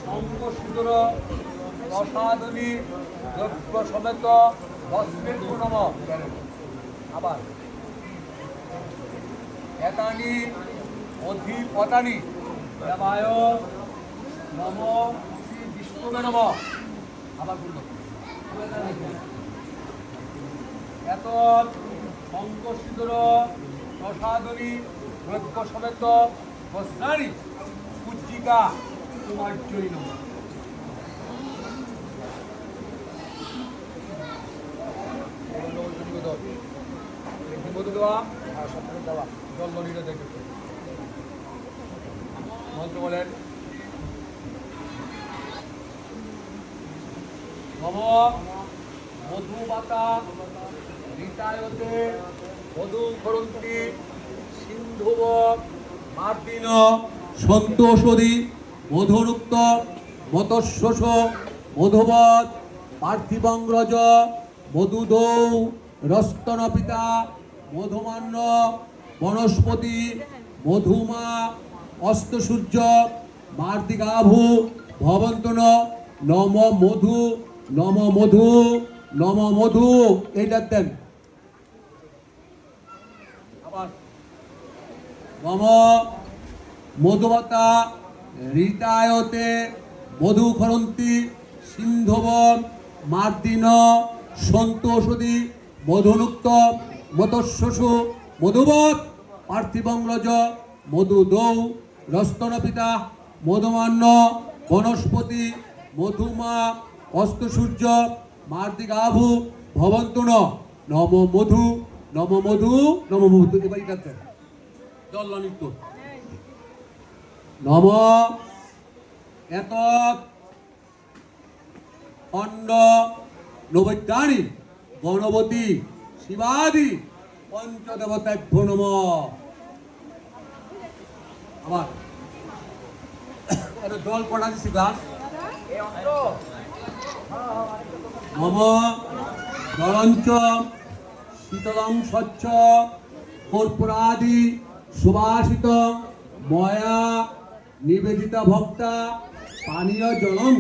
শঙ্কসুদর প্রসাদনী দ্রব্য সমেত বস্ত্রের নম। আবার এতানি অধিপতানি দেবায় নম শ্রী বিষ্ণুবে নম। আবার বলল এত শঙ্কসুদর প্রসাদনী দ্রব্য সমেত বস্ত্রাণি পূজ্যিকা তোমার জয় নম। মন্ত্র বলেন মম মধুমাতা ঋতায়তে মধু খরন্তি সিন্ধুব মার্দিন সন্তোষদি মধুরুক্ত মতস্যস মধুবৎ পার্থিবংগ্রজ মধুদৌ রস্তনপিতা মধুমান্য বনস্পতি মধুমা অস্তসূর্য মার্দিকাভু ভবন্তন নম মধু নম মধু নম মধু। এইটা দেন আবার মম মধুবতা ঋতায়তে মধু খরন্তি সিন্ধব মার্দিন সন্তোষদি মধুনুক্ত মতস্যসু মধুবৎ পার্থিবংরজ মধুদৌ রস্তনপিতা মধুমান্য বনস্পতি মধুমা অস্তসূর্য মার্দিকাভু ভবন্তু নম মধু নম মধু নম মধু। এবার এটা জল নিত্য নম এত অন্ন নবৈজ্ঞানী গণপতি শিবাদি পঞ্চদেবতাভ্যো নম। আবার জল পড়া দিচ্ছি গ্লাস মম জলঞ্চ শীতলং স্বচ্ছ কর্পূরাদি সুবাসিত ময়া নিবেদিতা ভক্তা পানীয় জলম